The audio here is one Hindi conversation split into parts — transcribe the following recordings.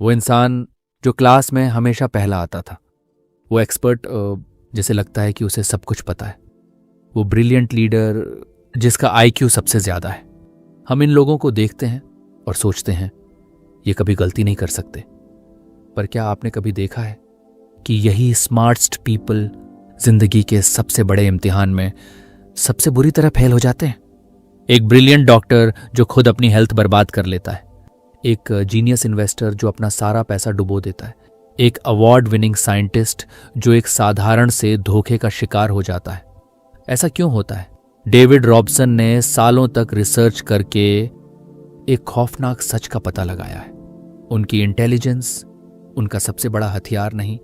वो इंसान जो क्लास में हमेशा पहला आता था, वो एक्सपर्ट जिसे लगता है कि उसे सब कुछ पता है, वो ब्रिलियंट लीडर जिसका आईक्यू सबसे ज्यादा है। हम इन लोगों को देखते हैं और सोचते हैं ये कभी गलती नहीं कर सकते। पर क्या आपने कभी देखा है कि यही स्मार्टेस्ट पीपल जिंदगी के सबसे बड़े इम्तिहान में सबसे बुरी तरह फेल हो जाते हैं? एक ब्रिलियंट डॉक्टर जो खुद अपनी हेल्थ बर्बाद कर लेता है, एक जीनियस इन्वेस्टर जो अपना सारा पैसा डुबो देता है, एक अवार्ड विनिंग साइंटिस्ट जो एक साधारण से धोखे का शिकार हो जाता है। ऐसा क्यों होता है? डेविड रॉबसन ने सालों तक रिसर्च करके एक खौफनाक सच का पता लगाया है। उनकी इंटेलिजेंस उनका सबसे बड़ा हथियार नहीं,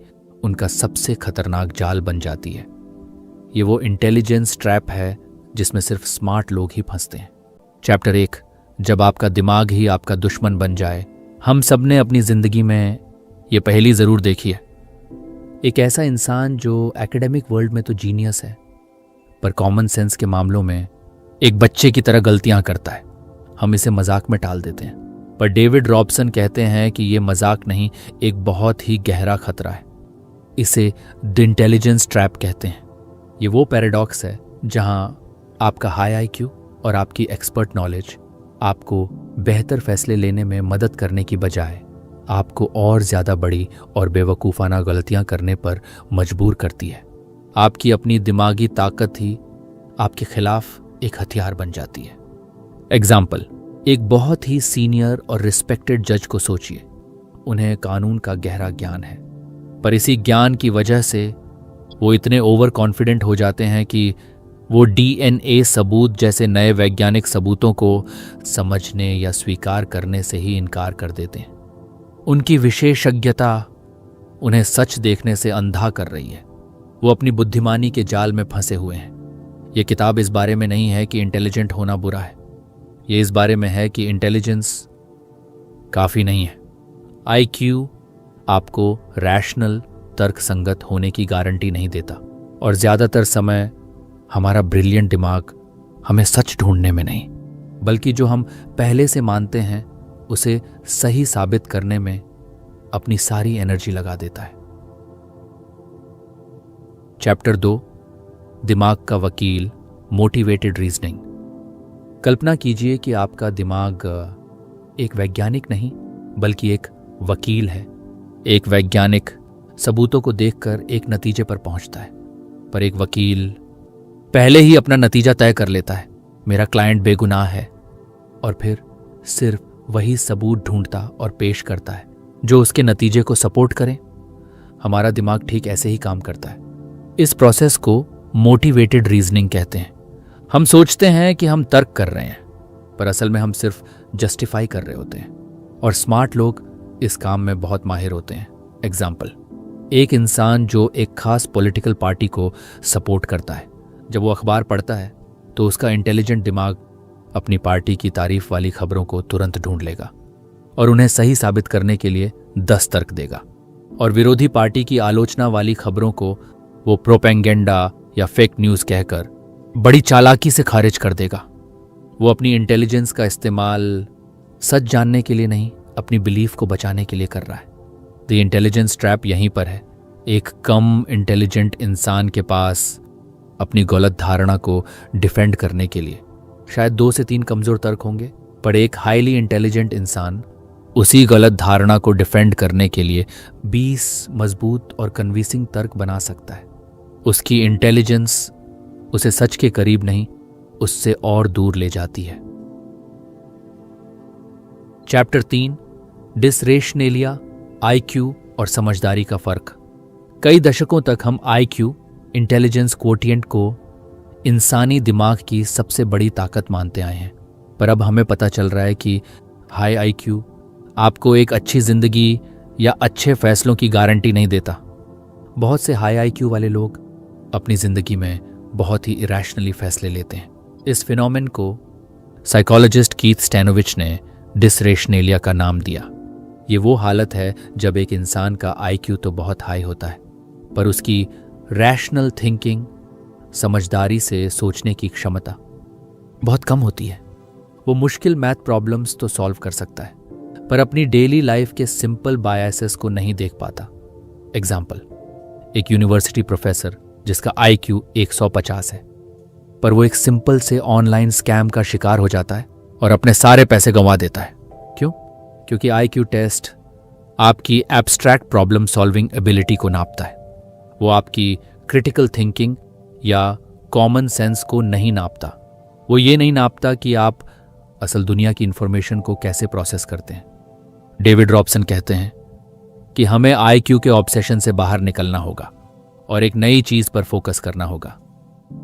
उनका सबसे खतरनाक जाल बन जाती है। ये वो इंटेलिजेंस ट्रैप है जिसमें सिर्फ स्मार्ट लोग ही फंसते हैं। चैप्टर 1, जब आपका दिमाग ही आपका दुश्मन बन जाए। हम सब ने अपनी जिंदगी में ये पहेली जरूर देखी है। एक ऐसा इंसान जो एकेडमिक वर्ल्ड में तो जीनियस है, पर कॉमन सेंस के मामलों में एक बच्चे की तरह गलतियां करता है। हम इसे मजाक में टाल देते हैं, पर डेविड रॉबसन कहते हैं कि ये मजाक नहीं, एक बहुत ही गहरा खतरा है। इसे द इंटेलिजेंस ट्रैप कहते हैं। ये वो पैराडॉक्स है जहां आपका हाई आईक्यू और आपकी एक्सपर्ट नॉलेज आपको बेहतर फैसले लेने में मदद करने की बजाय आपको और ज्यादा बड़ी और बेवकूफ़ाना गलतियां करने पर मजबूर करती है। आपकी अपनी दिमागी ताकत ही आपके खिलाफ एक हथियार बन जाती है। एग्जाम्पल, एक बहुत ही सीनियर और रिस्पेक्टेड जज को सोचिए। उन्हें कानून का गहरा ज्ञान है, पर इसी ज्ञान की वजह से वो इतने ओवर कॉन्फिडेंट हो जाते हैं कि वो डीएनए सबूत जैसे नए वैज्ञानिक सबूतों को समझने या स्वीकार करने से ही इनकार कर देते हैं। उनकी विशेषज्ञता उन्हें सच देखने से अंधा कर रही है। वो अपनी बुद्धिमानी के जाल में फंसे हुए हैं। ये किताब इस बारे में नहीं है कि इंटेलिजेंट होना बुरा है, ये इस बारे में है कि इंटेलिजेंस काफी नहीं है। आईक्यू आपको रैशनल तर्क संगत होने की गारंटी नहीं देता, और ज्यादातर समय हमारा ब्रिलियंट दिमाग हमें सच ढूंढने में नहीं, बल्कि जो हम पहले से मानते हैं उसे सही साबित करने में अपनी सारी एनर्जी लगा देता है। चैप्टर 2, दिमाग का वकील, मोटिवेटेड रीजनिंग। कल्पना कीजिए कि आपका दिमाग एक वैज्ञानिक नहीं बल्कि एक वकील है। एक वैज्ञानिक सबूतों को देखकर एक नतीजे पर पहुंचता है, पर एक वकील पहले ही अपना नतीजा तय कर लेता है, मेरा क्लाइंट बेगुनाह है, और फिर सिर्फ वही सबूत ढूंढता और पेश करता है जो उसके नतीजे को सपोर्ट करें। हमारा दिमाग ठीक ऐसे ही काम करता है। इस प्रोसेस को मोटिवेटेड रीजनिंग कहते हैं। हम सोचते हैं कि हम तर्क कर रहे हैं, पर असल में हम सिर्फ जस्टिफाई कर रहे होते हैं, और स्मार्ट लोग इस काम में बहुत माहिर होते हैं। एग्जाम्पल, एक इंसान जो एक खास पॉलिटिकल पार्टी को सपोर्ट करता है, जब वो अखबार पढ़ता है तो उसका इंटेलिजेंट दिमाग अपनी पार्टी की तारीफ वाली खबरों को तुरंत ढूंढ लेगा और उन्हें सही साबित करने के लिए 10 तर्क देगा, और विरोधी पार्टी की आलोचना वाली खबरों को वो प्रोपेगेंडा या फेक न्यूज़ कहकर बड़ी चालाकी से खारिज कर देगा। वो अपनी इंटेलिजेंस का इस्तेमाल सच जानने के लिए नहीं, अपनी बिलीफ को बचाने के लिए कर रहा है। द इंटेलिजेंस ट्रैप यहीं पर है। एक कम इंटेलिजेंट इंसान के पास अपनी गलत धारणा को डिफेंड करने के लिए शायद 2 से 3 कमजोर तर्क होंगे, पर एक हाईली इंटेलिजेंट इंसान उसी गलत धारणा को डिफेंड करने के लिए 20 मजबूत और कन्विंसिंग तर्क बना सकता है। उसकी इंटेलिजेंस उसे सच के करीब नहीं, उससे और दूर ले जाती है। चैप्टर 3, डिसरेशनेलिया, आईक्यू और समझदारी का फर्क। कई दशकों तक हम आईक्यू, इंटेलिजेंस क्वोटिएंट को इंसानी दिमाग की सबसे बड़ी ताकत मानते आए हैं, पर अब हमें पता चल रहा है कि हाई आईक्यू आपको एक अच्छी जिंदगी या अच्छे फैसलों की गारंटी नहीं देता। बहुत से हाई आईक्यू वाले लोग अपनी जिंदगी में बहुत ही इरैशनली फैसले लेते हैं। इस फिनोमेन को साइकोलॉजिस्ट कीथ स्टैनोविच ने डिसरेशनेलिया का नाम दिया। ये वो हालत है जब एक इंसान का आईक्यू तो बहुत हाई होता है, पर उसकी रैशनल थिंकिंग, समझदारी से सोचने की क्षमता बहुत कम होती है। वो मुश्किल मैथ प्रॉब्लम्स तो सॉल्व कर सकता है, पर अपनी डेली लाइफ के सिंपल बायसेस को नहीं देख पाता। एग्जाम्पल, एक यूनिवर्सिटी प्रोफेसर जिसका IQ 150 है, पर वो एक सिंपल से ऑनलाइन स्कैम का शिकार हो जाता है और अपने सारे पैसे गंवा देता है। क्यों? क्योंकि IQ टेस्ट आपकी एब्स्ट्रैक्ट प्रॉब्लम सॉल्विंग एबिलिटी को नापता है, वो आपकी क्रिटिकल थिंकिंग या कॉमन सेंस को नहीं नापता। वो ये नहीं नापता कि आप असल दुनिया की इंफॉर्मेशन को कैसे प्रोसेस करते हैं। डेविड रॉबसन कहते हैं कि हमें IQ के ऑब्सेशन से बाहर निकलना होगा और एक नई चीज पर फोकस करना होगा,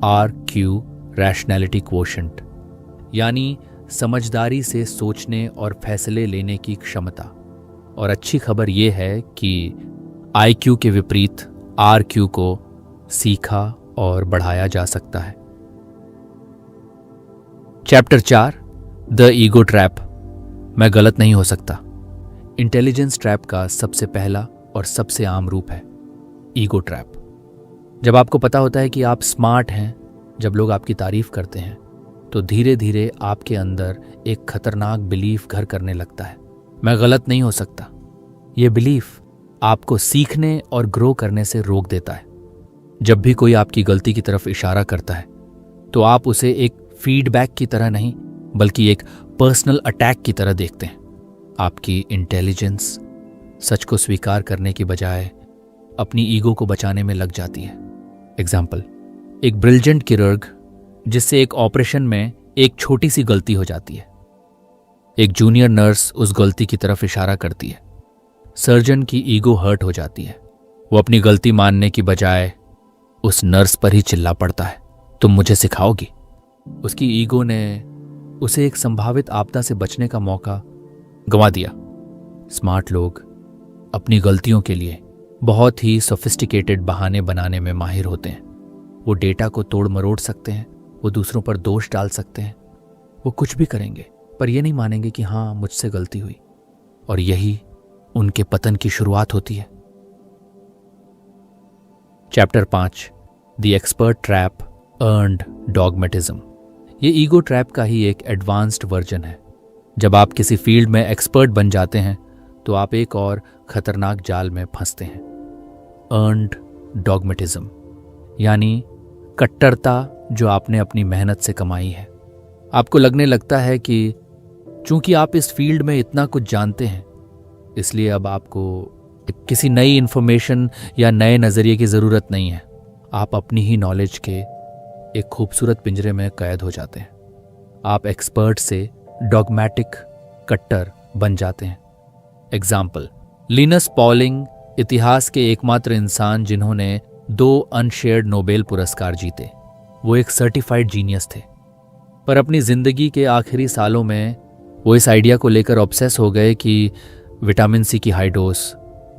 RQ रैशनैलिटी क्वोशंट, यानी समझदारी से सोचने और फैसले लेने की क्षमता। और अच्छी खबर यह है कि IQ के विपरीत RQ को सीखा और बढ़ाया जा सकता है। चैप्टर 4, द ईगो ट्रैप, मैं गलत नहीं हो सकता। इंटेलिजेंस ट्रैप का सबसे पहला और सबसे आम रूप है ईगो ट्रैप। जब आपको पता होता है कि आप स्मार्ट हैं, जब लोग आपकी तारीफ करते हैं, तो धीरे धीरे आपके अंदर एक खतरनाक बिलीफ घर करने लगता है, मैं गलत नहीं हो सकता। ये बिलीफ आपको सीखने और ग्रो करने से रोक देता है। जब भी कोई आपकी गलती की तरफ इशारा करता है तो आप उसे एक फीडबैक की तरह नहीं बल्कि एक पर्सनल अटैक की तरह देखते हैं। आपकी इंटेलिजेंस सच को स्वीकार करने की बजाय अपनी ईगो को बचाने में लग जाती है। एग्जाम्पल, एक ब्रिलियंट किर्र्ग जिससे एक ऑपरेशन में एक छोटी सी गलती हो जाती है। एक जूनियर नर्स उस गलती की तरफ इशारा करती है। सर्जन की ईगो हर्ट हो जाती है। वो अपनी गलती मानने की बजाय उस नर्स पर ही चिल्ला पड़ता है, तुम मुझे सिखाओगी। उसकी ईगो ने उसे एक संभावित आपदा से बचने का मौका गंवा दिया। स्मार्ट लोग अपनी गलतियों के लिए बहुत ही सोफिस्टिकेटेड बहाने बनाने में माहिर होते हैं। वो डेटा को तोड़ मरोड़ सकते हैं, वो दूसरों पर दोष डाल सकते हैं, वो कुछ भी करेंगे पर ये नहीं मानेंगे कि हाँ मुझसे गलती हुई, और यही उनके पतन की शुरुआत होती है। Chapter 5, the expert trap, earned dogmatism. ये ईगो ट्रैप का ही एक एडवांस्ड वर्जन है। जब आप किसी फील्ड में एक्सपर्ट बन जाते हैं तो आप एक और खतरनाक जाल में फंसते हैं, अर्न्ड डॉगमेटिज्म, यानी कट्टरता जो आपने अपनी मेहनत से कमाई है। आपको लगने लगता है कि चूंकि आप इस फील्ड में इतना कुछ जानते हैं, इसलिए अब आपको किसी नई इंफॉर्मेशन या नए नज़रिए की ज़रूरत नहीं है। आप अपनी ही नॉलेज के एक खूबसूरत पिंजरे में कैद हो जाते हैं। आप एक्सपर्ट से डॉगमैटिक कट्टर बन जाते हैं। एग्जाम्पल, लिनस पॉलिंग इतिहास के एकमात्र इंसान जिन्होंने 2 अनशेयर्ड नोबेल पुरस्कार जीते। वो एक सर्टिफाइड जीनियस थे, पर अपनी जिंदगी के आखिरी सालों में वो इस आइडिया को लेकर ऑब्सेस हो गए कि विटामिन सी की हाई डोज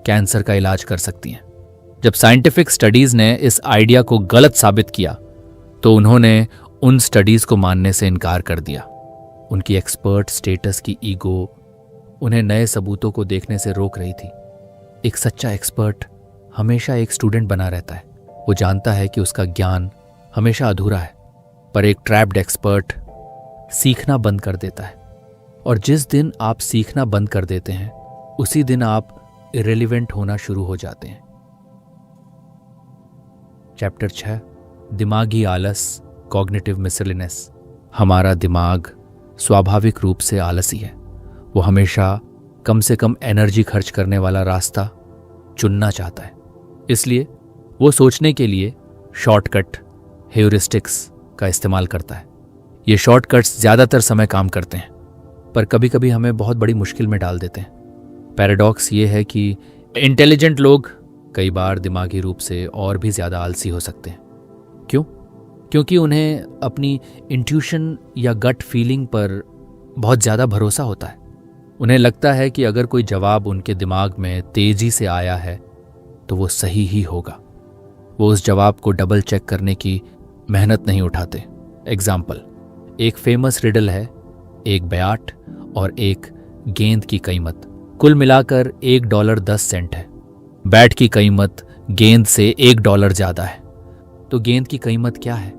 कैंसर का इलाज कर सकती हैं। जब साइंटिफिक स्टडीज ने इस आइडिया को गलत साबित किया तो उन्होंने उन स्टडीज को मानने से इनकार कर दिया। उनकी एक्सपर्ट स्टेटस की ईगो उन्हें नए सबूतों को देखने से रोक रही थी। एक सच्चा एक्सपर्ट हमेशा एक स्टूडेंट बना रहता है। वो जानता है कि उसका ज्ञान हमेशा अधूरा है, पर एक ट्रैप्ड एक्सपर्ट सीखना बंद कर देता है। और जिस दिन आप सीखना बंद कर देते हैं उसी दिन आप इरेलीवेंट होना शुरू हो जाते हैं। चैप्टर 6, दिमागी आलस, कॉग्निटिव मिसलिनेस। हमारा दिमाग स्वाभाविक रूप से आलसी है। वो हमेशा कम से कम एनर्जी खर्च करने वाला रास्ता चुनना चाहता है। इसलिए वो सोचने के लिए शॉर्टकट, हेयूरिस्टिक्स का इस्तेमाल करता है। ये शॉर्टकट्स ज़्यादातर समय काम करते हैं, पर कभी कभी हमें बहुत बड़ी मुश्किल में डाल देते हैं। पैराडॉक्स ये है कि इंटेलिजेंट लोग कई बार दिमागी रूप से और भी ज़्यादा आलसी हो सकते हैं। क्यों? क्योंकि उन्हें अपनी इंट्यूशन या गट फीलिंग पर बहुत ज़्यादा भरोसा होता है। उन्हें लगता है कि अगर कोई जवाब उनके दिमाग में तेज़ी से आया है तो वो सही ही होगा। वो उस जवाब को डबल चेक करने की मेहनत नहीं उठाते। एग्जाम्पल, एक फेमस रिडल है, एक बैट और एक गेंद की कीमत कुल मिलाकर $1.10 है। बैट की कीमत गेंद से $1 ज़्यादा है, तो गेंद की कीमत क्या है?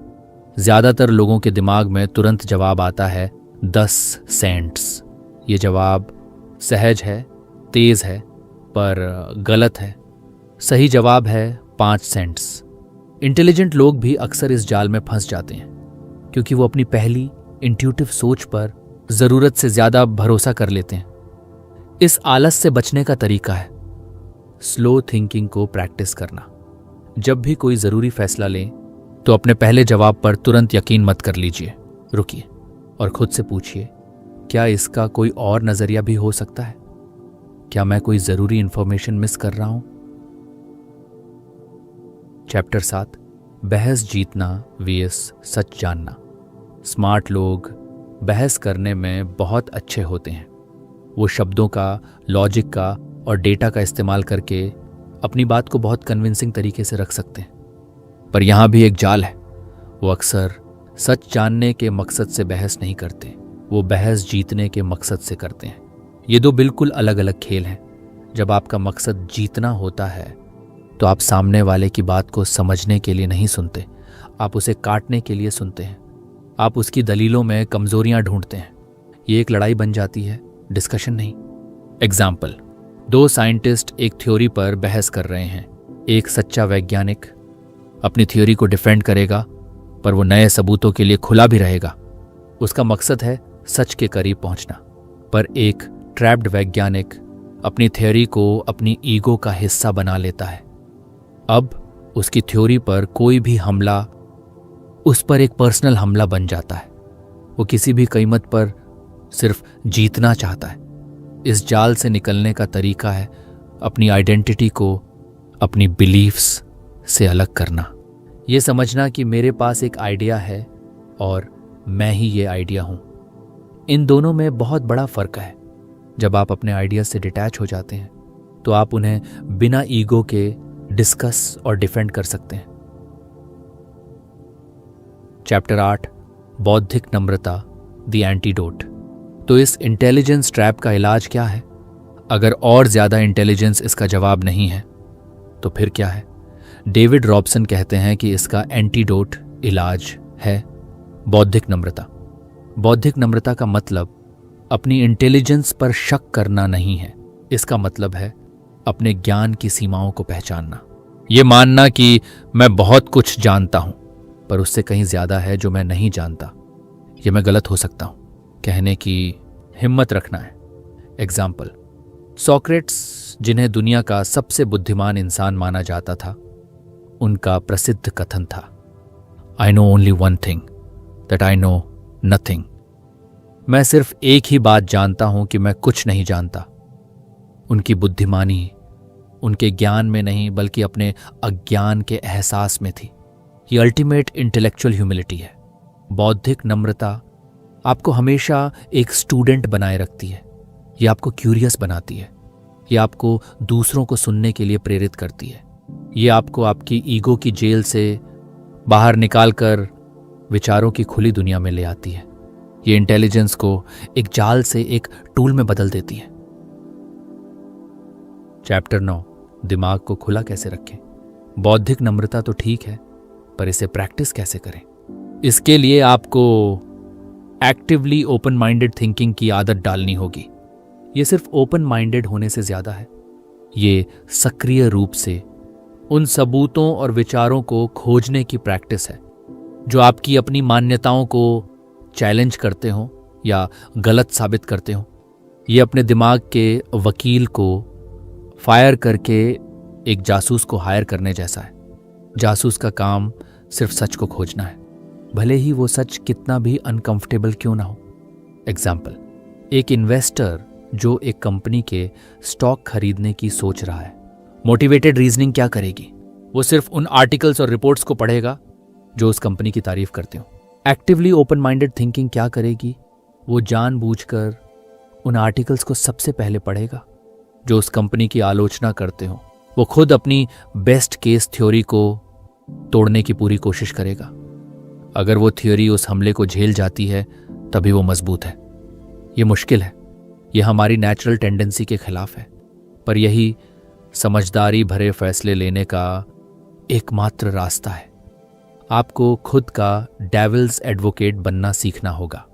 ज़्यादातर लोगों के दिमाग में तुरंत जवाब आता है 10 सेंट्स। ये जवाब सहज है, तेज है, पर गलत है। सही जवाब है 5 सेंट्स। इंटेलिजेंट लोग भी अक्सर इस जाल में फंस जाते हैं क्योंकि वो अपनी पहली इंट्यूटिव सोच पर जरूरत से ज्यादा भरोसा कर लेते हैं। इस आलस से बचने का तरीका है स्लो थिंकिंग को प्रैक्टिस करना। जब भी कोई जरूरी फैसला लें तो अपने पहले जवाब पर तुरंत यकीन मत कर लीजिए। रुकिए और खुद से पूछिए, क्या इसका कोई और नजरिया भी हो सकता है? क्या मैं कोई जरूरी इंफॉर्मेशन मिस कर रहा हूं? चैप्टर 7, बहस जीतना vs सच जानना। स्मार्ट लोग बहस करने में बहुत अच्छे होते हैं। वो शब्दों का, लॉजिक का और डेटा का इस्तेमाल करके अपनी बात को बहुत कन्विंसिंग तरीके से रख सकते हैं। पर यहां भी एक जाल है। वो अक्सर सच जानने के मकसद से बहस नहीं करते, वो बहस जीतने के मकसद से करते हैं। ये दो बिल्कुल अलग अलग खेल हैं। जब आपका मकसद जीतना होता है तो आप सामने वाले की बात को समझने के लिए नहीं सुनते, आप उसे काटने के लिए सुनते हैं। आप उसकी दलीलों में कमजोरियां ढूंढते हैं। ये एक लड़ाई बन जाती है, डिस्कशन नहीं। एग्जाम्पल, 2 साइंटिस्ट एक थ्योरी पर बहस कर रहे हैं। एक सच्चा वैज्ञानिक अपनी थ्योरी को डिफेंड करेगा, पर वो नए सबूतों के लिए खुला भी रहेगा। उसका मकसद है सच के करीब पहुंचना। पर एक ट्रैप्ड वैज्ञानिक अपनी थ्योरी को अपनी ईगो का हिस्सा बना लेता है। अब उसकी थ्योरी पर कोई भी हमला उस पर एक पर्सनल हमला बन जाता है। वो किसी भी कीमत पर सिर्फ जीतना चाहता है। इस जाल से निकलने का तरीका है अपनी आइडेंटिटी को अपनी बिलीफ्स से अलग करना। ये समझना कि मेरे पास एक आइडिया है और मैं ही ये आइडिया हूं। इन दोनों में बहुत बड़ा फर्क है। जब आप अपने आइडिया से डिटैच हो जाते हैं तो आप उन्हें बिना ईगो के डिस्कस और डिफेंड कर सकते हैं। चैप्टर 8, बौद्धिक नम्रता, द एंटीडोट। तो इस इंटेलिजेंस ट्रैप का इलाज क्या है? अगर और ज्यादा इंटेलिजेंस इसका जवाब नहीं है तो फिर क्या है? डेविड रॉबसन कहते हैं कि इसका एंटीडोट, इलाज है बौद्धिक नम्रता। बौद्धिक नम्रता का मतलब अपनी इंटेलिजेंस पर शक करना नहीं है। इसका मतलब है अपने ज्ञान की सीमाओं को पहचानना। ये मानना कि मैं बहुत कुछ जानता हूं, पर उससे कहीं ज्यादा है जो मैं नहीं जानता। ये मैं गलत हो सकता हूं कहने की हिम्मत रखना है। एग्जाम्पल, सोक्रेट्स, जिन्हें दुनिया का सबसे बुद्धिमान इंसान माना जाता था, उनका प्रसिद्ध कथन था, I know only one thing, that I know nothing. मैं सिर्फ एक ही बात जानता हूं कि मैं कुछ नहीं जानता। उनकी बुद्धिमानी उनके ज्ञान में नहीं बल्कि अपने अज्ञान के एहसास में थी। ये अल्टीमेट इंटेलेक्चुअल ह्यूमिलिटी है। बौद्धिक नम्रता आपको हमेशा एक स्टूडेंट बनाए रखती है। ये आपको क्यूरियस बनाती है। ये आपको दूसरों को सुनने के लिए प्रेरित करती है। ये आपको आपकी ईगो की जेल से बाहर निकालकर विचारों की खुली दुनिया में ले आती है। ये इंटेलिजेंस को एक जाल से एक टूल में बदल देती है। चैप्टर 9, दिमाग को खुला कैसे रखें। बौद्धिक नम्रता तो ठीक है, पर इसे प्रैक्टिस कैसे करें? इसके लिए आपको एक्टिवली ओपन माइंडेड थिंकिंग की आदत डालनी होगी। ये सिर्फ ओपन माइंडेड होने से ज्यादा है। ये सक्रिय रूप से उन सबूतों और विचारों को खोजने की प्रैक्टिस है जो आपकी अपनी मान्यताओं को चैलेंज करते हो या गलत साबित करते हो। ये अपने दिमाग के वकील को फायर करके एक जासूस को हायर करने जैसा है। जासूस का काम सिर्फ सच को खोजना है, भले ही वो सच कितना भी अनकंफर्टेबल क्यों ना हो। एग्जाम्पल, एक इन्वेस्टर जो एक कंपनी के स्टॉक खरीदने की सोच रहा है, मोटिवेटेड रीजनिंग क्या करेगी? वो सिर्फ उन आर्टिकल्स और रिपोर्ट्स को पढ़ेगा जो उस कंपनी की तारीफ करते हो। एक्टिवली ओपन माइंडेड थिंकिंग क्या करेगी? वो जानबूझकर उन आर्टिकल्स को सबसे पहले पढ़ेगा जो उस कंपनी की आलोचना करते हो। वो खुद अपनी बेस्ट केस थ्योरी को तोड़ने की पूरी कोशिश करेगा। अगर वो थ्योरी उस हमले को झेल जाती है तभी वो मजबूत है। ये मुश्किल है, ये हमारी नेचुरल टेंडेंसी के खिलाफ है, पर यही समझदारी भरे फैसले लेने का एकमात्र रास्ता है। आपको खुद का डेविल्स एडवोकेट बनना सीखना होगा।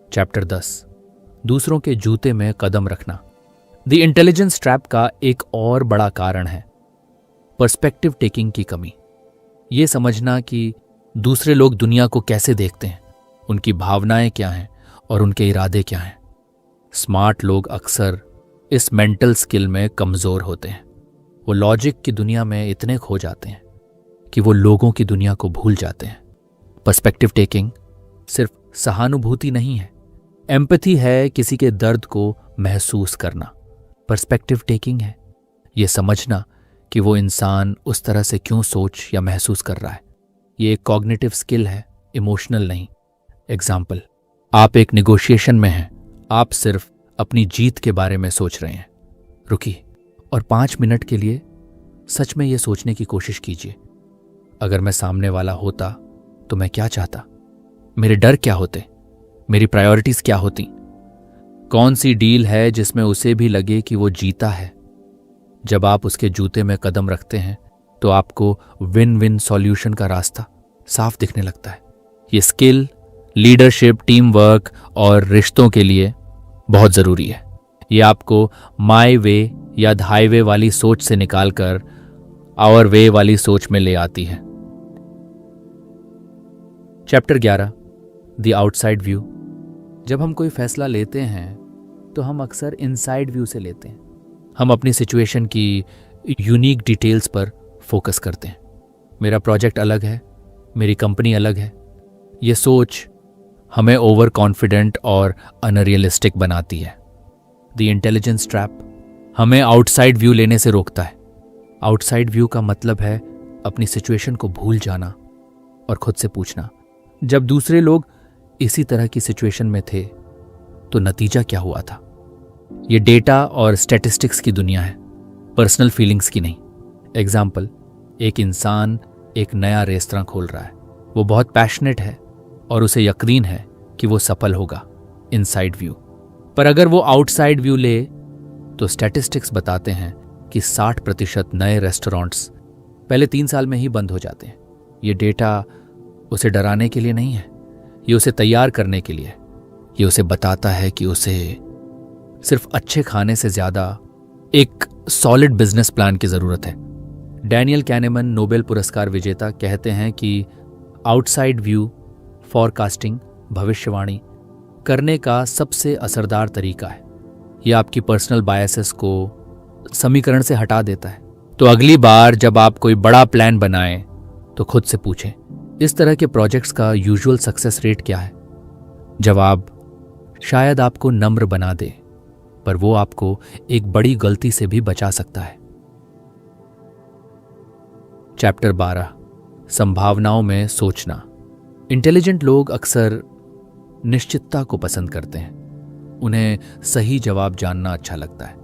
चैप्टर 10, दूसरों के जूते में कदम रखना। द इंटेलिजेंस ट्रैप का एक और बड़ा कारण है पर्सपेक्टिव टेकिंग की कमी। ये समझना कि दूसरे लोग दुनिया को कैसे देखते हैं, उनकी भावनाएं क्या हैं और उनके इरादे क्या हैं। स्मार्ट लोग अक्सर इस मेंटल स्किल में कमजोर होते हैं। वो लॉजिक की दुनिया में इतने खो जाते हैं कि वो लोगों की दुनिया को भूल जाते हैं। पर्सपेक्टिव टेकिंग सिर्फ सहानुभूति नहीं है, एम्पैथी है, किसी के दर्द को महसूस करना। पर्सपेक्टिव टेकिंग है ये समझना कि वो इंसान उस तरह से क्यों सोच या महसूस कर रहा है। ये एक कॉग्निटिव स्किल है, इमोशनल नहीं। एग्जाम्पल, आप एक निगोशिएशन में हैं, आप सिर्फ अपनी जीत के बारे में सोच रहे हैं। रुकिए और 5 मिनट के लिए सच में ये सोचने की कोशिश कीजिए, अगर मैं सामने वाला होता तो मैं क्या चाहता, मेरे डर क्या होते, मेरी प्रायोरिटीज क्या होती, कौन सी डील है जिसमें उसे भी लगे कि वो जीता है। जब आप उसके जूते में कदम रखते हैं तो आपको विन विन सॉल्यूशन का रास्ता साफ दिखने लगता है। ये स्किल लीडरशिप, टीम वर्क और रिश्तों के लिए बहुत जरूरी है। ये आपको माय वे या हाईवे वाली सोच से निकालकर आवर वे वाली सोच में ले आती है। Chapter 11, the outside view. जब हम कोई फैसला लेते हैं तो हम अक्सर इनसाइड व्यू से लेते हैं। हम अपनी सिचुएशन की यूनिक डिटेल्स पर फोकस करते हैं। मेरा प्रोजेक्ट अलग है, मेरी कंपनी अलग है। ये सोच हमें ओवर कॉन्फिडेंट और अनरियलिस्टिक बनाती है। द इंटेलिजेंस ट्रैप हमें आउटसाइड व्यू लेने से रोकता है। आउटसाइड व्यू का मतलब है अपनी सिचुएशन को भूल जाना और खुद से पूछना, जब दूसरे लोग इसी तरह की सिचुएशन में थे तो नतीजा क्या हुआ था। ये डेटा और स्टैटिस्टिक्स की दुनिया है, पर्सनल फीलिंग्स की नहीं। एग्जाम्पल, एक इंसान एक नया रेस्तरां खोल रहा है। वो बहुत पैशनेट है और उसे यकीन है कि वो सफल होगा, इनसाइड व्यू। पर अगर वो आउटसाइड व्यू ले तो स्टैटिस्टिक्स बताते हैं कि 60% नए रेस्टोरेंट्स पहले 3 साल में ही बंद हो जाते हैं। ये डेटा उसे डराने के लिए नहीं है, ये उसे तैयार करने के लिए। ये उसे बताता है कि उसे सिर्फ अच्छे खाने से ज्यादा एक सॉलिड बिजनेस प्लान की जरूरत है। डैनियल कैनेमन, नोबेल पुरस्कार विजेता, कहते हैं कि आउटसाइड व्यू फॉरकास्टिंग, भविष्यवाणी करने का सबसे असरदार तरीका है। यह आपकी पर्सनल बायसेस को समीकरण से हटा देता है। तो अगली बार जब आप कोई बड़ा प्लान बनाएं तो खुद से पूछें, इस तरह के प्रोजेक्ट्स का यूजुअल सक्सेस रेट क्या है। जवाब शायद आपको नम्र बना दे, पर वो आपको एक बड़ी गलती से भी बचा सकता है। चैप्टर 12, संभावनाओं में सोचना। इंटेलिजेंट लोग अक्सर निश्चितता को पसंद करते हैं। उन्हें सही जवाब जानना अच्छा लगता है,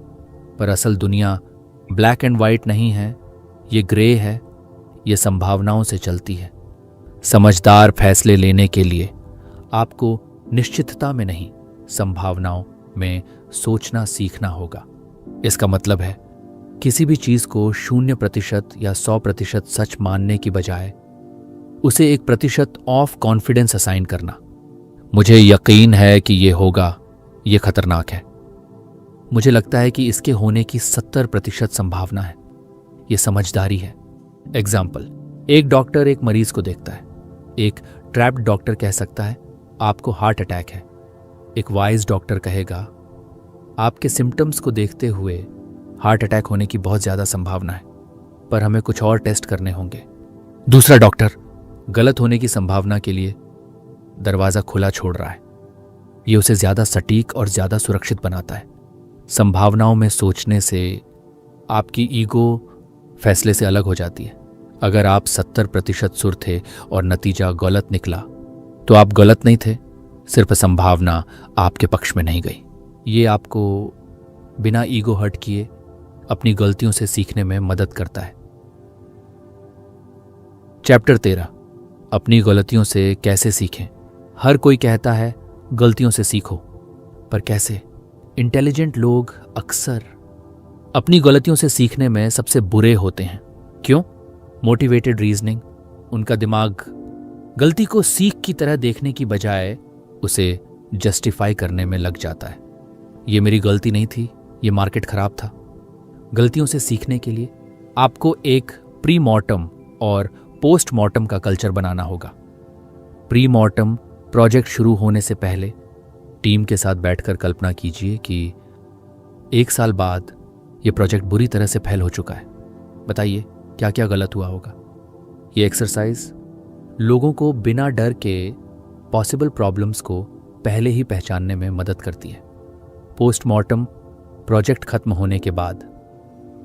पर असल दुनिया ब्लैक एंड वाइट नहीं है, ये ग्रे है, ये संभावनाओं से चलती है। समझदार फैसले लेने के लिए आपको निश्चितता में नहीं, संभावनाओं में सोचना सीखना होगा। इसका मतलब है किसी भी चीज को 0% या 100% सच मानने की बजाय उसे 1% ऑफ कॉन्फिडेंस असाइन करना। मुझे यकीन है कि ये होगा, ये खतरनाक है। मुझे लगता है कि इसके होने की 70% संभावना है। ये समझदारी है। एग्जाम्पल, एक डॉक्टर एक मरीज को देखता है। एक ट्रैप्ड डॉक्टर कह सकता है आपको हार्ट अटैक है। एक वाइज डॉक्टर कहेगा आपके सिम्टम्स को देखते हुए हार्ट अटैक होने की बहुत ज्यादा संभावना है, पर हमें कुछ और टेस्ट करने होंगे। दूसरा डॉक्टर गलत होने की संभावना के लिए दरवाजा खुला छोड़ रहा है। ये उसे ज्यादा सटीक और ज्यादा सुरक्षित बनाता है। संभावनाओं में सोचने से आपकी ईगो फैसले से अलग हो जाती है। अगर आप 70% सुर थे और नतीजा गलत निकला तो आप गलत नहीं थे, सिर्फ संभावना आपके पक्ष में नहीं गई। ये आपको बिना ईगो हर्ट किए अपनी गलतियों से सीखने में मदद करता है। चैप्टर 13, अपनी गलतियों से कैसे सीखें। हर कोई कहता है गलतियों से सीखो, पर कैसे? इंटेलिजेंट लोग अक्सर अपनी गलतियों से सीखने में सबसे बुरे होते हैं। क्यों? Motivated reasoning. उनका दिमाग गलती को सीख की तरह देखने की बजाय उसे जस्टिफाई करने में लग जाता है। ये मेरी गलती नहीं थी, ये मार्केट खराब था। गलतियों से सीखने के लिए आपको एक प्री मॉर्टम और पोस्ट मॉर्टम का कल्चर बनाना होगा। प्री मॉर्टम प्रोजेक्ट शुरू होने से पहले टीम के साथ बैठकर कल्पना कीजिए कि 1 साल बाद ये प्रोजेक्ट बुरी तरह से फेल हो चुका है। बताइए क्या क्या गलत हुआ होगा। ये एक्सरसाइज लोगों को बिना डर के पॉसिबल प्रॉब्लम्स को पहले ही पहचानने में मदद करती है। पोस्टमार्टम प्रोजेक्ट खत्म होने के बाद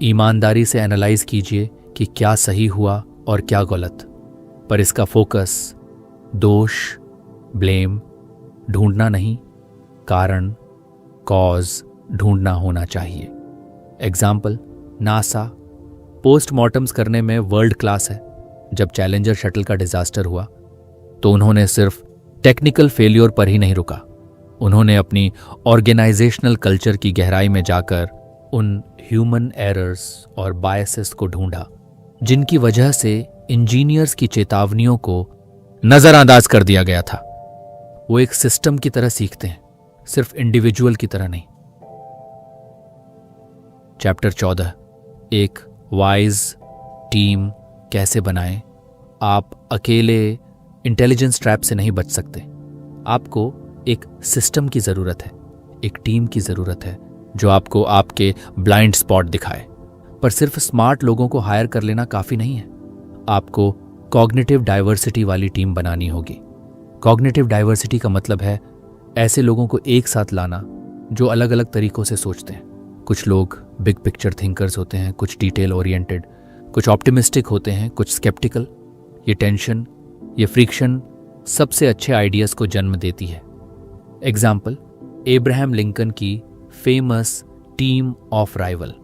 ईमानदारी से एनालाइज कीजिए कि क्या सही हुआ और क्या गलत, पर इसका फोकस दोष, ब्लेम ढूंढना नहीं, कारण, कॉज ढूंढना होना चाहिए। एग्जाम्पल, नासा पोस्टमार्टम्स करने में वर्ल्ड क्लास है। जब चैलेंजर शटल का डिजास्टर हुआ तो उन्होंने सिर्फ टेक्निकल फेल्योर पर ही नहीं रुका, उन्होंने अपनी ऑर्गेनाइजेशनल कल्चर की गहराई में जाकर उन ह्यूमन एरर्स और बायसेस को ढूंढा जिनकी वजह से इंजीनियर्स की चेतावनियों को नजरअंदाज कर दिया गया था। वो एक सिस्टम की तरह सीखते हैं, सिर्फ इंडिविजुअल की तरह नहीं। चैप्टर 14, एक वाइज टीम कैसे बनाएं। आप अकेले इंटेलिजेंस ट्रैप से नहीं बच सकते। आपको एक सिस्टम की जरूरत है, एक टीम की जरूरत है जो आपको आपके ब्लाइंड स्पॉट दिखाए। पर सिर्फ स्मार्ट लोगों को हायर कर लेना काफी नहीं है। आपको कॉग्निटिव डाइवर्सिटी वाली टीम बनानी होगी। कॉग्निटिव डाइवर्सिटी का मतलब है ऐसे लोगों को एक साथ लाना जो अलग अलग तरीकों से सोचते हैं। कुछ लोग बिग पिक्चर थिंकर्स होते हैं, कुछ डिटेल ओरिएंटेड, कुछ ऑप्टिमिस्टिक होते हैं, कुछ स्केप्टिकल। ये टेंशन, ये फ्रिक्शन सबसे अच्छे आइडियाज को जन्म देती है। एग्जाम्पल, एब्राहम लिंकन की फेमस टीम ऑफ राइवल।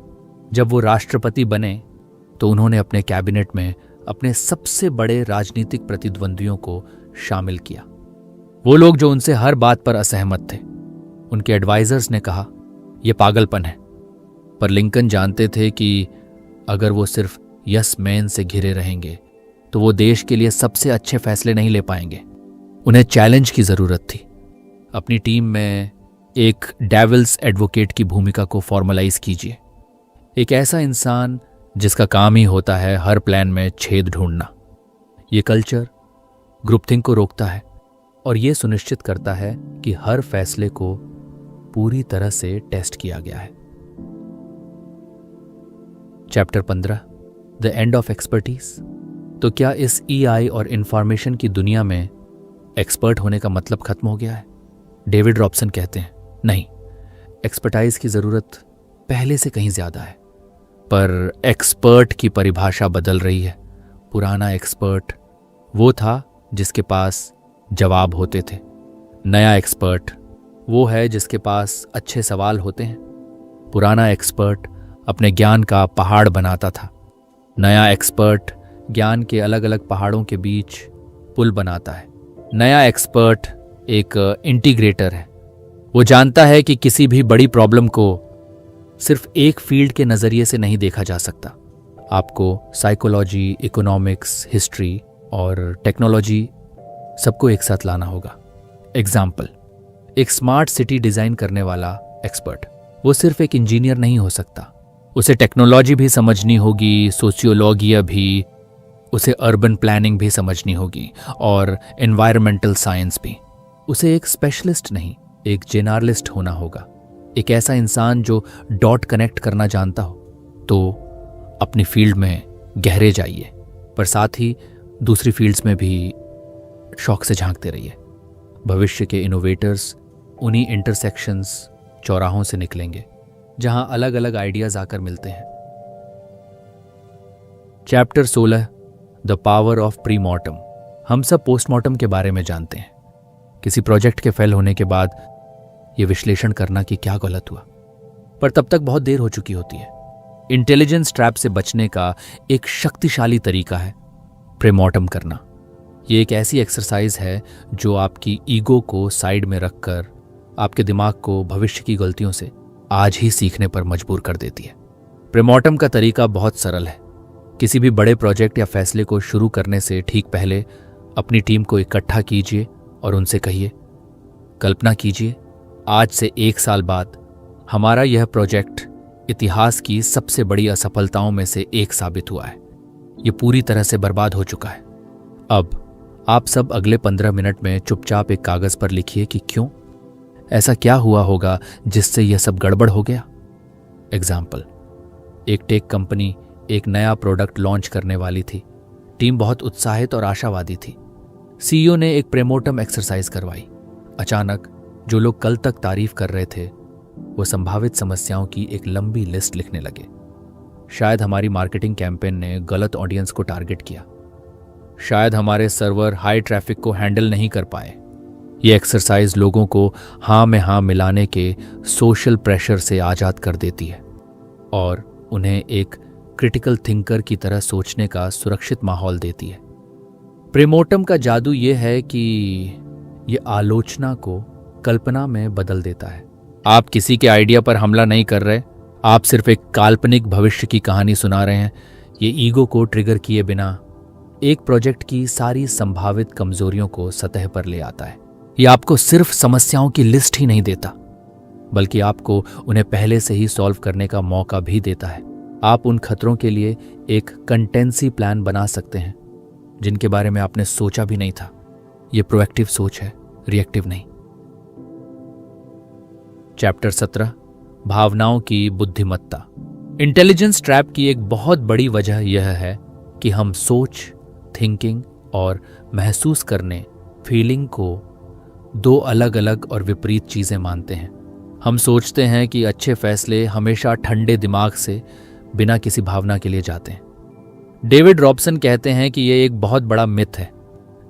जब वो राष्ट्रपति बने तो उन्होंने अपने कैबिनेट में अपने सबसे बड़े राजनीतिक प्रतिद्वंदियों को शामिल किया। वो लोग जो उनसे हर बात पर असहमत थे। उनके एडवाइजर्स ने कहा यह पागलपन है, पर लिंकन जानते थे कि अगर वो सिर्फ यस मैन से घिरे रहेंगे तो वो देश के लिए सबसे अच्छे फैसले नहीं ले पाएंगे। उन्हें चैलेंज की जरूरत थी। अपनी टीम में एक डेविल्स एडवोकेट की भूमिका को फॉर्मलाइज कीजिए। एक ऐसा इंसान जिसका काम ही होता है हर प्लान में छेद ढूंढना। ये कल्चर ग्रुपथिंक को रोकता है और ये सुनिश्चित करता है कि हर फैसले को पूरी तरह से टेस्ट किया गया है। Chapter 15, the end of expertise. तो क्या इस ईआई और इंफॉर्मेशन की दुनिया में एक्सपर्ट होने का मतलब खत्म हो गया है? डेविड रॉबसन कहते हैं नहीं, एक्सपर्टाइज की जरूरत पहले से कहीं ज्यादा है। पर एक्सपर्ट की परिभाषा बदल रही है। पुराना एक्सपर्ट वो था जिसके पास जवाब होते थे। नया एक्सपर्ट वो है जिसके पास अच्छे सवाल होते हैं। पुराना एक्सपर्ट अपने ज्ञान का पहाड़ बनाता था। नया एक्सपर्ट ज्ञान के अलग अलग पहाड़ों के बीच पुल बनाता है। नया एक्सपर्ट एक इंटीग्रेटर है। वो जानता है कि किसी भी बड़ी प्रॉब्लम को सिर्फ एक फील्ड के नजरिए से नहीं देखा जा सकता। आपको साइकोलॉजी, इकोनॉमिक्स, हिस्ट्री और टेक्नोलॉजी सबको एक साथ लाना होगा। एग्जाम्पल, एक स्मार्ट सिटी डिजाइन करने वाला एक्सपर्ट वो सिर्फ एक इंजीनियर नहीं हो सकता। उसे टेक्नोलॉजी भी समझनी होगी, सोशियोलॉजी भी, उसे अर्बन प्लानिंग भी समझनी होगी और एनवायरमेंटल साइंस भी। उसे एक स्पेशलिस्ट नहीं, एक जेनरलिस्ट होना होगा। एक ऐसा इंसान जो डॉट कनेक्ट करना जानता हो। तो अपनी फील्ड में गहरे जाइए, पर साथ ही दूसरी फील्ड्स में भी शौक से झांकते रहिए। भविष्य के इनोवेटर्स उन्हीं इंटरसेक्शंस, चौराहों से निकलेंगे जहां अलग अलग आइडियाज आकर मिलते हैं। Chapter 16, the power of pre mortem. हम सब पोस्टमार्टम के बारे में जानते हैं। किसी प्रोजेक्ट के फेल होने के बाद यह विश्लेषण करना कि क्या गलत हुआ, पर तब तक बहुत देर हो चुकी होती है। इंटेलिजेंस ट्रैप से बचने का एक शक्तिशाली तरीका है प्रीमॉर्टम करना। यह एक ऐसी एक्सरसाइज है जो आपकी ईगो को साइड में रखकर आपके दिमाग को भविष्य की गलतियों से आज ही सीखने पर मजबूर कर देती है। प्रीमॉर्टम का तरीका बहुत सरल है। किसी भी बड़े प्रोजेक्ट या फैसले को शुरू करने से ठीक पहले अपनी टीम को इकट्ठा कीजिए और उनसे कहिए, कल्पना कीजिए आज से 1 साल बाद हमारा यह प्रोजेक्ट इतिहास की सबसे बड़ी असफलताओं में से एक साबित हुआ है। ये पूरी तरह से बर्बाद हो चुका है। अब आप सब अगले 15 मिनट में चुपचाप एक कागज पर लिखिए कि क्यों, ऐसा क्या हुआ होगा जिससे यह सब गड़बड़ हो गया। एग्जाम्पल, एक टेक कंपनी एक नया प्रोडक्ट लॉन्च करने वाली थी। टीम बहुत उत्साहित और आशावादी थी। सीईओ ने एक प्रेमोटम एक्सरसाइज करवाई। अचानक जो लोग कल तक तारीफ कर रहे थे वो संभावित समस्याओं की एक लंबी लिस्ट लिखने लगे। शायद हमारी मार्केटिंग कैंपेन ने गलत ऑडियंस को टारगेट किया। शायद हमारे सर्वर हाई ट्रैफिक को हैंडल नहीं कर पाए। ये एक्सरसाइज लोगों को हाँ में हाँ मिलाने के सोशल प्रेशर से आज़ाद कर देती है और उन्हें एक क्रिटिकल थिंकर की तरह सोचने का सुरक्षित माहौल देती है। प्रेमोटम का जादू ये है कि ये आलोचना को कल्पना में बदल देता है। आप किसी के आइडिया पर हमला नहीं कर रहे, आप सिर्फ एक काल्पनिक भविष्य की कहानी सुना रहे हैं। ये ईगो को ट्रिगर किए बिना एक प्रोजेक्ट की सारी संभावित कमजोरियों को सतह पर ले आता है। ये आपको सिर्फ समस्याओं की लिस्ट ही नहीं देता, बल्कि आपको उन्हें पहले से ही सॉल्व करने का मौका भी देता है। आप उन खतरों के लिए एक कंटेंसी प्लान बना सकते हैं जिनके बारे में आपने सोचा भी नहीं था। यह प्रोएक्टिव सोच है, रिएक्टिव नहीं। चैप्टर 17, भावनाओं की बुद्धिमत्ता। इंटेलिजेंस ट्रैप की एक बहुत बड़ी वजह यह है कि हम सोच, थिंकिंग और महसूस करने, फीलिंग को दो अलग अलग और विपरीत चीजें मानते हैं। हम सोचते हैं कि अच्छे फैसले हमेशा ठंडे दिमाग से बिना किसी भावना के लिए जाते हैं। डेविड रॉबसन कहते हैं कि यह एक बहुत बड़ा मिथ है।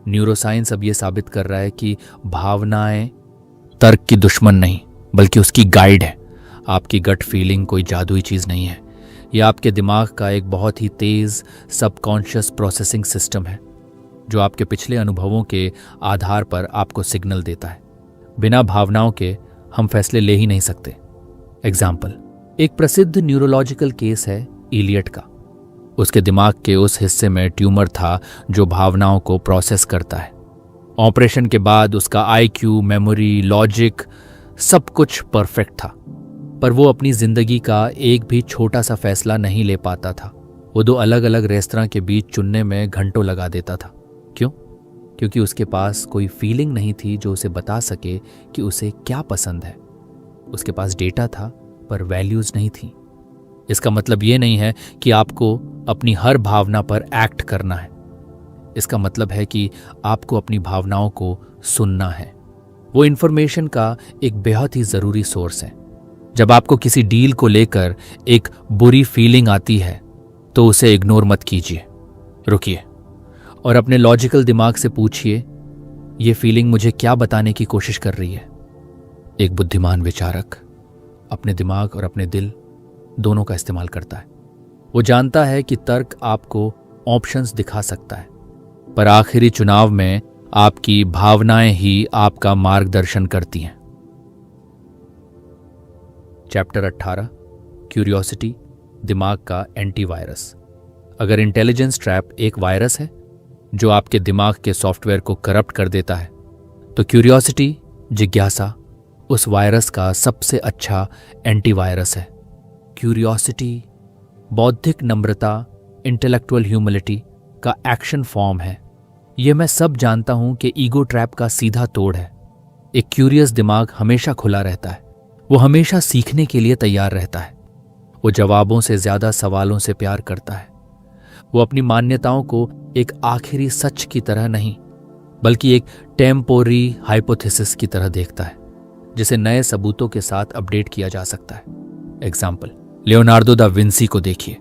न्यूरोसाइंस अब यह साबित कर रहा है कि भावनाएं तर्क की दुश्मन नहीं बल्कि उसकी गाइड है। आपकी गट फीलिंग कोई जादुई चीज नहीं है। यह आपके दिमाग का एक बहुत ही तेज सबकॉन्शियस प्रोसेसिंग सिस्टम है जो आपके पिछले अनुभवों के आधार पर आपको सिग्नल देता है। बिना भावनाओं के हम फैसले ले ही नहीं सकते। एग्जाम्पल, एक प्रसिद्ध न्यूरोलॉजिकल केस है इलियट का। उसके दिमाग के उस हिस्से में ट्यूमर था जो भावनाओं को प्रोसेस करता है। ऑपरेशन के बाद उसका आईक्यू, मेमोरी, लॉजिक सब कुछ परफेक्ट था, पर वो अपनी जिंदगी का एक भी छोटा सा फैसला नहीं ले पाता था। वो दो अलग अलग रेस्तरां के बीच चुनने में घंटों लगा देता था। क्यों? क्योंकि उसके पास कोई फीलिंग नहीं थी जो उसे बता सके कि उसे क्या पसंद है। उसके पास डेटा था पर वैल्यूज नहीं थी। इसका मतलब ये नहीं है कि आपको अपनी हर भावना पर एक्ट करना है। इसका मतलब है कि आपको अपनी भावनाओं को सुनना है। वो इन्फॉर्मेशन का एक बेहद ही जरूरी सोर्स है। जब आपको किसी डील को लेकर एक बुरी फीलिंग आती है तो उसे इग्नोर मत कीजिए। रुकिए और अपने लॉजिकल दिमाग से पूछिए, ये फीलिंग मुझे क्या बताने की कोशिश कर रही है। एक बुद्धिमान विचारक अपने दिमाग और अपने दिल दोनों का इस्तेमाल करता है। वो जानता है कि तर्क आपको ऑप्शंस दिखा सकता है, पर आखिरी चुनाव में आपकी भावनाएं ही आपका मार्गदर्शन करती हैं। चैप्टर 18, क्यूरियोसिटी, दिमाग का एंटीवायरस। अगर इंटेलिजेंस ट्रैप एक वायरस है जो आपके दिमाग के सॉफ्टवेयर को करप्ट कर देता है, तो क्यूरियोसिटी, जिज्ञासा, उस वायरस का सबसे अच्छा एंटीवायरस है। क्यूरियोसिटी बौद्धिक नम्रता, इंटेलेक्चुअल ह्यूमिलिटी का एक्शन फॉर्म है। यह मैं सब जानता हूं कि ईगो ट्रैप का सीधा तोड़ है। एक क्यूरियस दिमाग हमेशा खुला रहता है। वो हमेशा सीखने के लिए तैयार रहता है। वो जवाबों से ज्यादा सवालों से प्यार करता है। वो अपनी मान्यताओं को एक आखिरी सच की तरह नहीं बल्कि एक टेम्पोरी हाइपोथेसिस की तरह देखता है जिसे नए सबूतों के साथ अपडेट किया जा सकता है। एग्जाम्पल, लियोनार्डो दा विंसी को देखिए।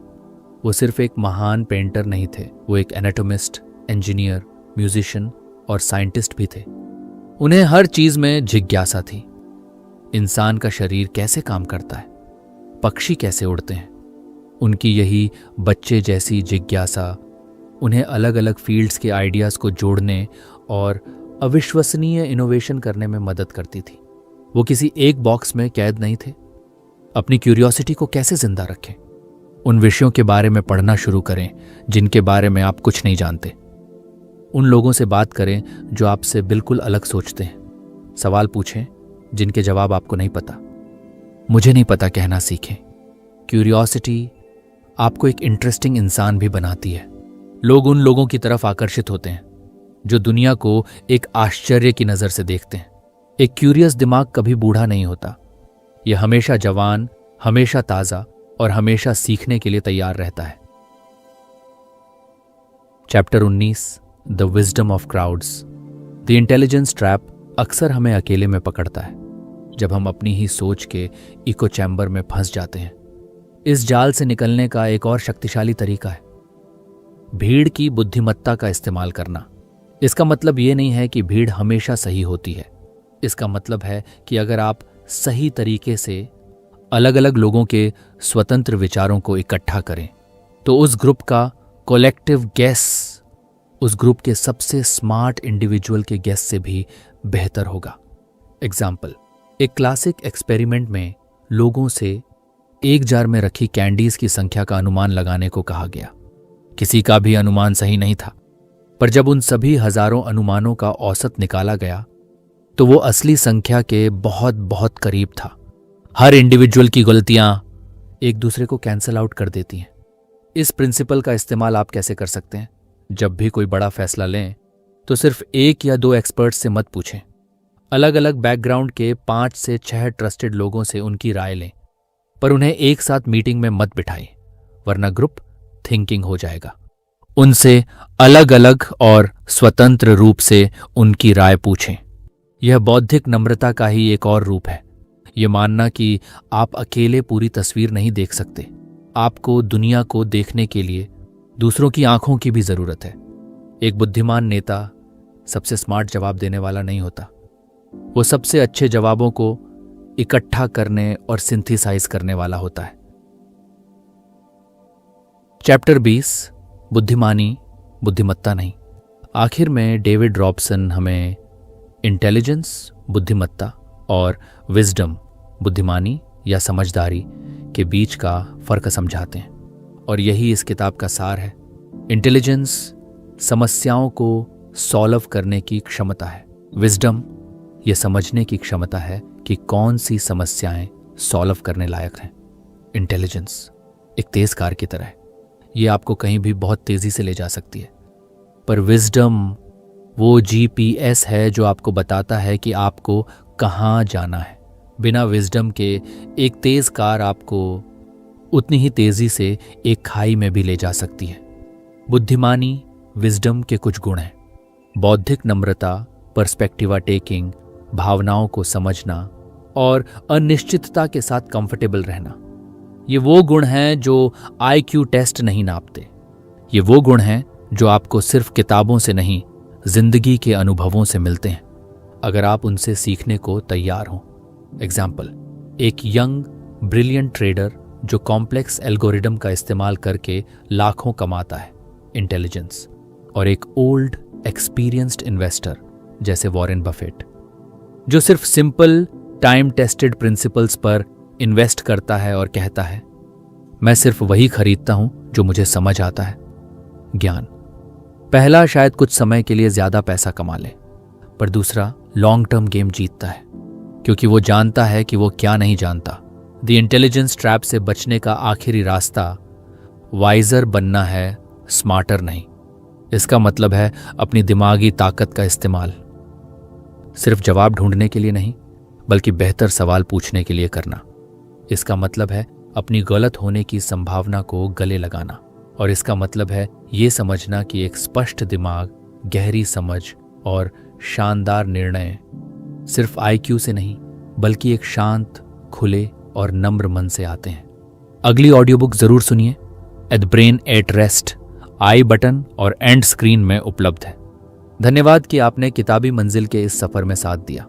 वो सिर्फ एक महान पेंटर नहीं थे, वो एक एनाटोमिस्ट, इंजीनियर, म्यूजिशियन और साइंटिस्ट भी थे। उन्हें हर चीज में जिज्ञासा थी। इंसान का शरीर कैसे काम करता है, पक्षी कैसे उड़ते हैं, उनकी यही बच्चे जैसी जिज्ञासा उन्हें अलग अलग फील्ड्स के आइडियाज को जोड़ने और अविश्वसनीय इनोवेशन करने में मदद करती थी। वो किसी एक बॉक्स में कैद नहीं थे। अपनी क्यूरियोसिटी को कैसे जिंदा रखें? उन विषयों के बारे में पढ़ना शुरू करें जिनके बारे में आप कुछ नहीं जानते। उन लोगों से बात करें जो आपसे बिल्कुल अलग सोचते हैं। सवाल पूछें जिनके जवाब आपको नहीं पता। मुझे नहीं पता कहना सीखें। क्यूरियोसिटी आपको एक इंटरेस्टिंग इंसान भी बनाती है। लोग उन लोगों की तरफ आकर्षित होते हैं जो दुनिया को एक आश्चर्य की नज़र से देखते हैं। एक क्यूरियस दिमाग कभी बूढ़ा नहीं होता। यह हमेशा जवान, हमेशा ताज़ा और हमेशा सीखने के लिए तैयार रहता है। Chapter 19 the wisdom of crowds. The intelligence trap अक्सर हमें अकेले में पकड़ता है, जब हम अपनी ही सोच के इको चैम्बर में फंस जाते हैं। इस जाल से निकलने का एक और शक्तिशाली तरीका है भीड़ की बुद्धिमत्ता का इस्तेमाल करना। इसका मतलब ये नहीं है कि भीड़ हमेशा सही होती है। इसका मतलब है कि अगर आप सही तरीके से अलग अलग लोगों के स्वतंत्र विचारों को इकट्ठा करें तो उस ग्रुप का कलेक्टिव गेस उस ग्रुप के सबसे स्मार्ट इंडिविजुअल के गेस से भी बेहतर होगा। एग्जाम्पल, एक क्लासिक एक्सपेरिमेंट में लोगों से एक जार में रखी कैंडीज की संख्या का अनुमान लगाने को कहा गया। किसी का भी अनुमान सही नहीं था, पर जब उन सभी हजारों अनुमानों का औसत निकाला गया तो वो असली संख्या के बहुत बहुत करीब था। हर इंडिविजुअल की गलतियां एक दूसरे को कैंसल आउट कर देती हैं। इस प्रिंसिपल का इस्तेमाल आप कैसे कर सकते हैं? जब भी कोई बड़ा फैसला लें तो सिर्फ 1 या 2 एक्सपर्ट से मत पूछें। अलग अलग बैकग्राउंड के 5 से 6 ट्रस्टेड लोगों से उनकी राय लें, पर उन्हें एक साथ मीटिंग में मत बिठाएं, वरना ग्रुप थिंकिंग हो जाएगा। उनसे अलग अलग और स्वतंत्र रूप से उनकी राय पूछें। यह बौद्धिक नम्रता का ही एक और रूप है। यह मानना कि आप अकेले पूरी तस्वीर नहीं देख सकते। आपको दुनिया को देखने के लिए दूसरों की आंखों की भी जरूरत है। एक बुद्धिमान नेता सबसे स्मार्ट जवाब देने वाला नहीं होता। वो सबसे अच्छे जवाबों को इकट्ठा करने और सिंथेसाइज करने वाला होता है। चैप्टर 20 बुद्धिमानी बुद्धिमत्ता नहीं। आखिर में डेविड रॉबसन हमें इंटेलिजेंस बुद्धिमत्ता और विजडम बुद्धिमानी या समझदारी के बीच का फर्क समझाते हैं, और यही इस किताब का सार है। इंटेलिजेंस समस्याओं को सॉल्व करने की क्षमता है। विजडम यह समझने की क्षमता है कि कौन सी समस्याएं सॉल्व करने लायक हैं। इंटेलिजेंस एक तेज कार की तरह है। यह आपको कहीं भी बहुत तेजी से ले जा सकती है, पर विजडम वो GPS है जो आपको बताता है कि आपको कहाँ जाना है। बिना विजडम के एक तेज कार आपको उतनी ही तेजी से एक खाई में भी ले जा सकती है। बुद्धिमानी विजडम के कुछ गुण हैं: बौद्धिक नम्रता, पर्सपेक्टिवा टेकिंग, भावनाओं को समझना और अनिश्चितता के साथ कंफर्टेबल रहना। ये वो गुण हैं जो IQ टेस्ट नहीं नापते। ये वो गुण हैं जो आपको सिर्फ किताबों से नहीं, जिंदगी के अनुभवों से मिलते हैं, अगर आप उनसे सीखने को तैयार हों। एग्जाम्पल, एक यंग ब्रिलियंट ट्रेडर जो कॉम्प्लेक्स एल्गोरिदम का इस्तेमाल करके लाखों कमाता है, इंटेलिजेंस। और एक ओल्ड एक्सपीरियंस्ड इन्वेस्टर जैसे वॉरेन बफेट जो सिर्फ सिंपल टाइम टेस्टेड प्रिंसिपल्स पर इन्वेस्ट करता है और कहता है, मैं सिर्फ वही खरीदता हूं जो मुझे समझ आता है। ज्ञान पहला शायद कुछ समय के लिए ज्यादा पैसा कमा ले, पर दूसरा लॉन्ग टर्म गेम जीतता है, क्योंकि वो जानता है कि वो क्या नहीं जानता। द इंटेलिजेंस ट्रैप से बचने का आखिरी रास्ता वाइजर बनना है, स्मार्टर नहीं। इसका मतलब है अपनी दिमागी ताकत का इस्तेमाल सिर्फ जवाब ढूंढने के लिए नहीं, बल्कि बेहतर सवाल पूछने के लिए करना। इसका मतलब है अपनी गलत होने की संभावना को गले लगाना, और इसका मतलब है ये समझना कि एक स्पष्ट दिमाग, गहरी समझ और शानदार निर्णय सिर्फ IQ से नहीं, बल्कि एक शांत, खुले और नम्र मन से आते हैं। अगली ऑडियो बुक जरूर सुनिए। Eight brain at rest I button और एंड स्क्रीन में उपलब्ध है। धन्यवाद कि आपने किताबी मंजिल के इस सफर में साथ दिया।